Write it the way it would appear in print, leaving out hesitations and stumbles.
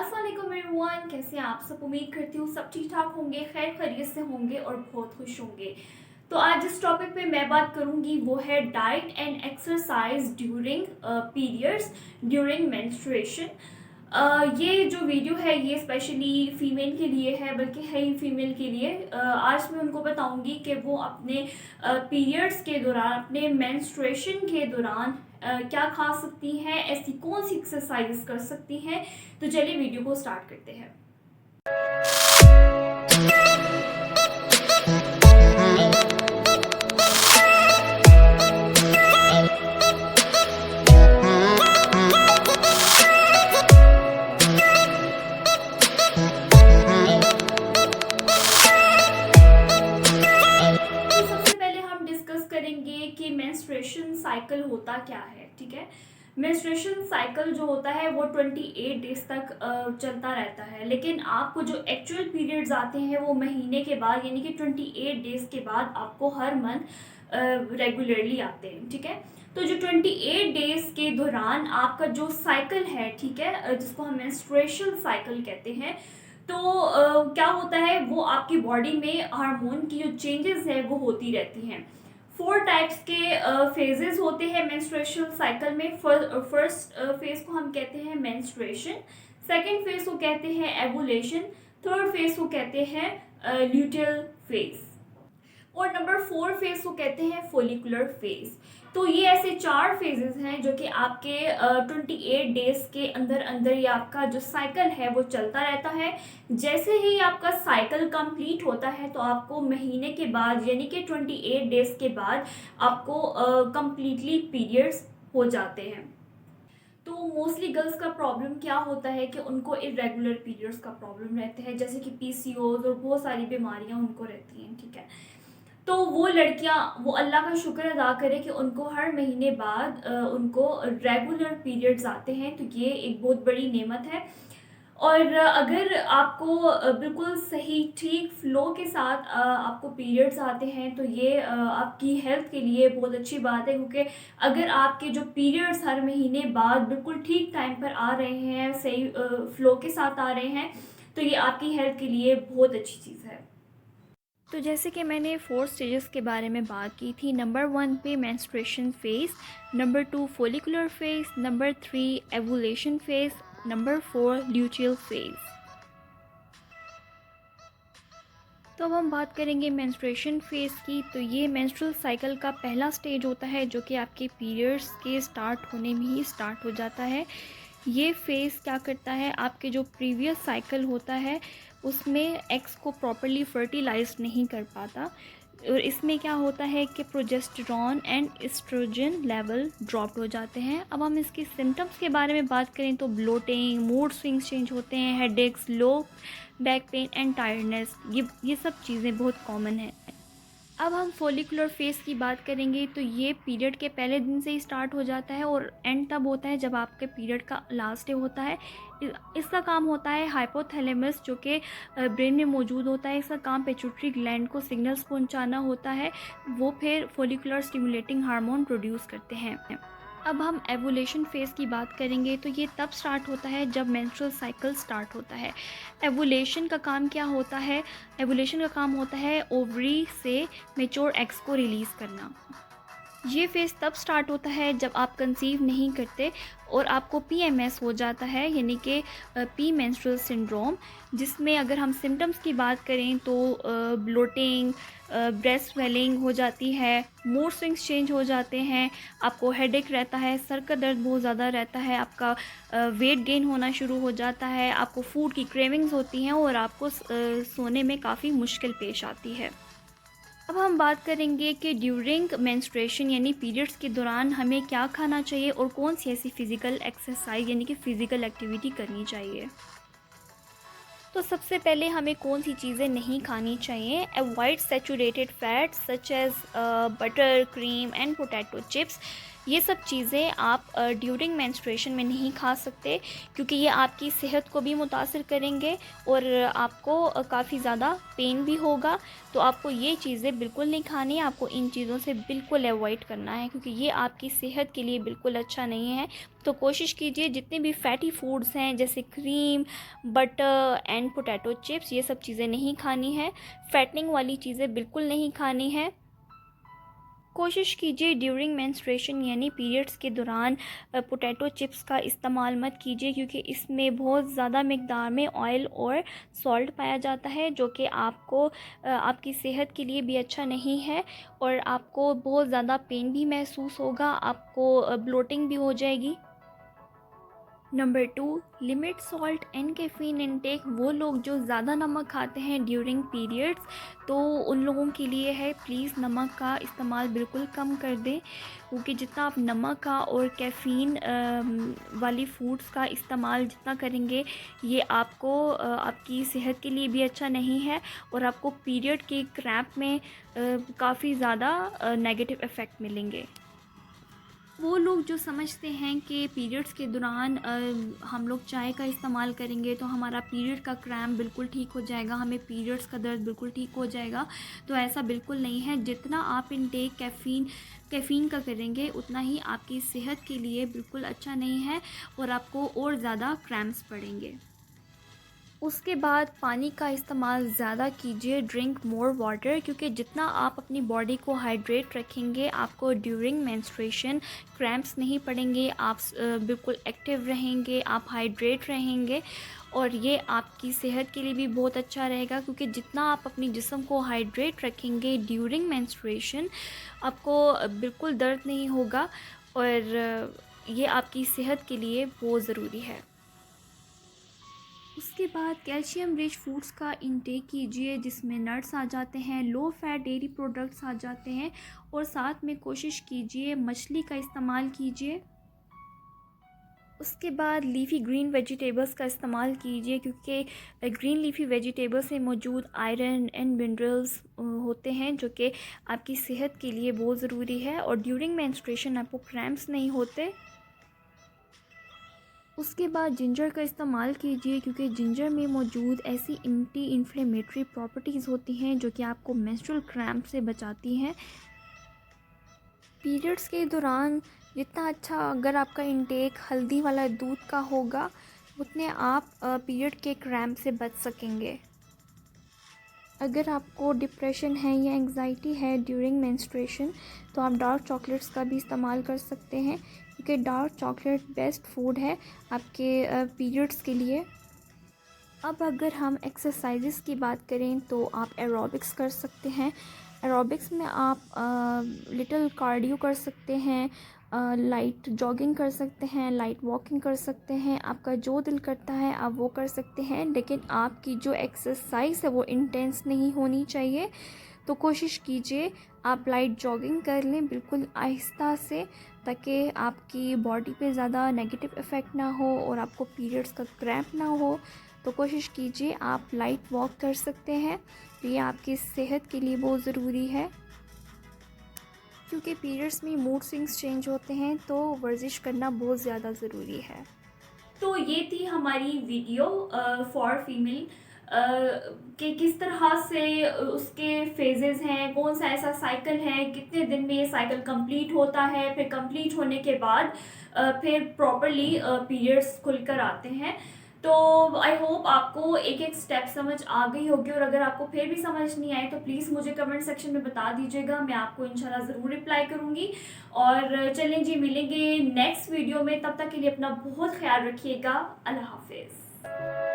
अस्सलाम वालेकुम एवरीवन, कैसे हैं आप सब। उम्मीद करती हूँ सब ठीक ठाक होंगे, खैर खैरियत से होंगे और बहुत खुश होंगे। तो आज जिस टॉपिक पे मैं बात करूँगी वो है diet and exercise during periods, during menstruation. ये जो वीडियो है ये स्पेशली फ़ीमेल के लिए है, बल्कि है ही फीमेल के लिए। आज मैं उनको बताऊंगी कि वो अपने पीरियड्स के दौरान, अपने मेंस्ट्रुएशन के दौरान क्या खा सकती हैं, ऐसी कौन सी एक्सरसाइज कर सकती हैं। तो चलिए वीडियो को स्टार्ट करते हैं। तो सबसे पहले हम डिस्कस करेंगे कि मेंस्ट्रुएशन साइकिल होता क्या है। ठीक है, मेंस्ट्रुएशन साइकिल जो होता है वो 28 डेज तक चलता रहता है, लेकिन आपको जो एक्चुअल पीरियड्स आते हैं वो महीने के बाद, यानी कि 28 डेज के बाद आपको हर मंथ रेगुलरली आते हैं। ठीक है, तो जो 28 डेज के दौरान आपका जो साइकिल है, ठीक है, जिसको हम मेंस्ट्रुएशन साइकिल कहते हैं, तो क्या होता है, वो आपकी बॉडी में हार्मोन की जो चेंजेस है वो होती रहती हैं। 4 टाइप्स के फेजेस होते हैं मेंस्ट्रुएशन साइकिल में। फर्स्ट फेज को हम कहते हैं मेंस्ट्रुएशन, सेकंड फेज को कहते हैं एवुलेशन, थर्ड फेज को कहते हैं ल्यूटियल फेज, और नंबर 4 फेज को कहते हैं फोलिकुलर फेज। तो ये ऐसे 4 फेजेस हैं जो कि आपके 28 डेज के अंदर अंदर ये आपका जो साइकिल है वो चलता रहता है। जैसे ही आपका साइकिल कंप्लीट होता है तो आपको महीने के बाद, यानी कि 28 डेज के बाद आपको कंप्लीटली पीरियड्स हो जाते हैं। तो मोस्टली गर्ल्स का प्रॉब्लम क्या होता है कि उनको इरेगुलर पीरियड्स का प्रॉब्लम रहते हैं, जैसे कि पीसीओज और बहुत सारी बीमारियां उनको रहती हैं। ठीक है, तो वो लड़कियां, वो अल्लाह का शुक्र अदा करें कि उनको हर महीने बाद उनको रेगुलर पीरियड्स आते हैं, तो ये एक बहुत बड़ी नेमत है। और अगर आपको बिल्कुल सही ठीक फ्लो के साथ आपको पीरियड्स आते हैं तो ये आपकी हेल्थ के लिए बहुत अच्छी बात है, क्योंकि अगर आपके जो पीरियड्स हर महीने बाद बिल्कुल ठीक टाइम पर आ रहे हैं, सही फ्लो के साथ आ रहे हैं, तो ये आपकी हेल्थ के लिए बहुत अच्छी चीज़ है। तो जैसे कि मैंने 4 स्टेजेस के बारे में बात की थी। नंबर 1 पे menstruation phase, number 2 follicular phase, number 3 ovulation phase, number 4 luteal phase. तो अब हम बात करेंगे मेंस्ट्रुएशन फेज़ की। तो ये मेंस्ट्रुअल साइकिल का पहला स्टेज होता है जो कि आपके पीरियड्स के स्टार्ट होने में ही स्टार्ट हो जाता है। ये फेज़ क्या करता है, आपके जो प्रीवियस साइकिल होता है उसमें एग्स को प्रॉपर्ली फर्टिलाइज नहीं कर पाता, और इसमें क्या होता है कि progesterone and estrogen level drop हो जाते हैं। अब हम इसके सिम्टम्स के बारे में बात करें तो ब्लोटिंग, मूड स्विंग्स चेंज होते हैं, headaches, low back pain and tiredness, ये सब चीज़ें बहुत कॉमन है। अब हम फोलिकुलर फेज़ की बात करेंगे तो ये पीरियड के पहले दिन से ही स्टार्ट हो जाता है और एंड तब होता है जब आपके पीरियड का लास्ट डे होता है। इसका काम होता है हाइपोथैलेमस, जो कि ब्रेन में मौजूद होता है। इसका काम पिट्यूटरी ग्लैंड को सिग्नल्स पहुंचाना होता है, वो फिर फोलिकुलर स्टिमुलेटिंग हार्मोन प्रोड्यूस करते हैं। अब हम एवुलेशन फेज़ की बात करेंगे तो ये तब स्टार्ट होता है जब मेंस्ट्रुअल साइकिल स्टार्ट होता है। एवुलेशन का काम क्या होता है, एवुलेशन का काम होता है ओवरी से मेच्योर एग्स को रिलीज़ करना। ये फेज़ तब स्टार्ट होता है जब आप कंसीव नहीं करते और आपको पीएमएस हो जाता है, यानी कि पी मेंस्ट्रुअल सिंड्रोम, जिसमें अगर हम सिम्टम्स की बात करें तो ब्लोटिंग, ब्रेस्ट स्वेलिंग हो जाती है, मूड स्विंग्स चेंज हो जाते हैं, आपको हेडेक रहता है, सर का दर्द बहुत ज़्यादा रहता है, आपका वेट गेन होना शुरू हो जाता है, आपको फूड की क्रेविंग्स होती हैं और आपको सोने में काफ़ी मुश्किल पेश आती है। अब हम बात करेंगे कि ड्यूरिंग मेंस्ट्रुएशन यानी पीरियड्स के दौरान हमें क्या खाना चाहिए और कौन सी ऐसी फ़िज़िकल एक्सरसाइज यानी कि फ़िज़िकल एक्टिविटी करनी चाहिए। तो सबसे पहले हमें कौन सी चीज़ें नहीं खानी चाहिए। Avoid saturated fats such as butter, cream and potato chips. ये सब चीज़ें आप ड्यूरिंग मेंस्ट्रुएशन में नहीं खा सकते, क्योंकि ये आपकी सेहत को भी मुतासिर करेंगे और आपको काफ़ी ज़्यादा पेन भी होगा। तो आपको ये चीज़ें बिल्कुल नहीं खानी है, आपको इन चीज़ों से बिल्कुल अवॉइड करना है, क्योंकि ये आपकी सेहत के लिए बिल्कुल अच्छा नहीं है। तो कोशिश कीजिए जितने भी फैटी फूड्स हैं जैसे cream, butter and potato chips, ये सब चीज़ें नहीं खानी है। फैटनिंग वाली चीज़ें बिल्कुल नहीं खानी है। कोशिश कीजिए ड्यूरिंग मेंस्ट्रुएशन यानी पीरियड्स के दौरान पोटैटो चिप्स का इस्तेमाल मत कीजिए, क्योंकि इसमें बहुत ज़्यादा मिकदार में ऑयल और सॉल्ट पाया जाता है, जो कि आपको आपकी सेहत के लिए भी अच्छा नहीं है और आपको बहुत ज़्यादा पेन भी महसूस होगा, आपको ब्लोटिंग भी हो जाएगी। Number 2, limit salt and caffeine intake. वो लोग जो ज़्यादा नमक खाते हैं ड्यूरिंग पीरियड्स, तो उन लोगों के लिए है प्लीज़ नमक का इस्तेमाल बिल्कुल कम कर दें, क्योंकि जितना आप नमक का और कैफ़ीन वाली फूड्स का इस्तेमाल जितना करेंगे, ये आपको आपकी सेहत के लिए भी अच्छा नहीं है और आपको पीरियड के क्रैम्प में काफ़ी ज़्यादा नेगेटिव इफ़ेक्ट मिलेंगे। वो लोग जो समझते हैं कि पीरियड्स के दौरान हम लोग चाय का इस्तेमाल करेंगे तो हमारा पीरियड का क्रैम्प बिल्कुल ठीक हो जाएगा, हमें पीरियड्स का दर्द बिल्कुल ठीक हो जाएगा, तो ऐसा बिल्कुल नहीं है। जितना आप इनटेक कैफ़ीन का करेंगे उतना ही आपकी सेहत के लिए बिल्कुल अच्छा नहीं है और आपको और ज़्यादा क्रैम्प्स पड़ेंगे। उसके बाद पानी का इस्तेमाल ज़्यादा कीजिए, ड्रिंक मोर वाटर, क्योंकि जितना आप अपनी बॉडी को हाइड्रेट रखेंगे आपको ड्यूरिंग मेंस्ट्रुएशन क्रैम्प्स नहीं पड़ेंगे, आप बिल्कुल एक्टिव रहेंगे, आप हाइड्रेट रहेंगे और ये आपकी सेहत के लिए भी बहुत अच्छा रहेगा, क्योंकि जितना आप अपनी जिस्म को हाइड्रेट रखेंगे ड्यूरिंग मेंस्ट्रुएशन आपको बिल्कुल दर्द नहीं होगा और ये आपकी सेहत के लिए बहुत ज़रूरी है। उसके बाद कैल्शियम रिच फूड्स का इंटेक कीजिए, जिसमें नट्स आ जाते हैं, लो फैट डेयरी प्रोडक्ट्स आ जाते हैं और साथ में कोशिश कीजिए मछली का इस्तेमाल कीजिए। उसके बाद लीफ़ी ग्रीन वेजिटेबल्स का इस्तेमाल कीजिए, क्योंकि ग्रीन लीफ़ी वेजिटेबल्स में मौजूद आयरन एंड मिनरल्स होते हैं जो कि आपकी सेहत के लिए बहुत ज़रूरी है और ड्यूरिंग मेंस्ट्रुएशन आपको क्रैम्प्स नहीं होते। उसके बाद जिंजर का इस्तेमाल कीजिए, क्योंकि जिंजर में मौजूद ऐसी एंटी इन्फ्लेमेटरी प्रॉपर्टीज़ होती हैं जो कि आपको मेंस्ट्रुअल क्रैम्प से बचाती हैं। पीरियड्स के दौरान जितना अच्छा अगर आपका इंटेक हल्दी वाला दूध का होगा, उतने आप पीरियड के क्रैम्प से बच सकेंगे। अगर आपको डिप्रेशन है या एंग्जाइटी है ड्यूरिंग मेंस्ट्रुएशन, तो आप डार्क चॉकलेट्स का भी इस्तेमाल कर सकते हैं, क्योंकि डार्क चॉकलेट बेस्ट फूड है आपके पीरियड्स के लिए। अब अगर हम एक्सरसाइजेस की बात करें तो आप एरोबिक्स कर सकते हैं। एरोबिक्स में आप लिटिल कार्डियो कर सकते हैं, लाइट जॉगिंग कर सकते हैं, लाइट वॉकिंग कर सकते हैं, आपका जो दिल करता है आप वो कर सकते हैं, लेकिन आपकी जो एक्सरसाइज है वो इंटेंस नहीं होनी चाहिए। तो कोशिश कीजिए आप लाइट जॉगिंग कर लें बिल्कुल आहिस्ता से, ताकि आपकी बॉडी पे ज़्यादा नेगेटिव इफ़ेक्ट ना हो और आपको पीरियड्स का क्रैम्प ना हो। तो कोशिश कीजिए आप लाइट वॉक कर सकते हैं, तो ये आपकी सेहत के लिए बहुत ज़रूरी है, क्योंकि पीरियड्स में मूड स्विंग्स चेंज होते हैं, तो वर्जिश करना बहुत ज़्यादा ज़रूरी है। तो ये थी हमारी वीडियो फॉर फीमेल कि किस तरह से उसके फेजेस हैं, कौन सा ऐसा साइकिल है, कितने दिन में ये साइकिल कंप्लीट होता है, फिर कंप्लीट होने के बाद फिर प्रॉपरली पीरियड्स खुलकर आते हैं। तो आई होप आपको एक एक स्टेप समझ आ गई होगी, और अगर आपको फिर भी समझ नहीं आए तो प्लीज़ मुझे कमेंट सेक्शन में बता दीजिएगा, मैं आपको इंशाल्लाह ज़रूर रिप्लाई करूँगी। और चलें जी, मिलेंगे नेक्स्ट वीडियो में, तब तक के लिए अपना बहुत ख्याल रखिएगा। अल्लाह हाफिज़।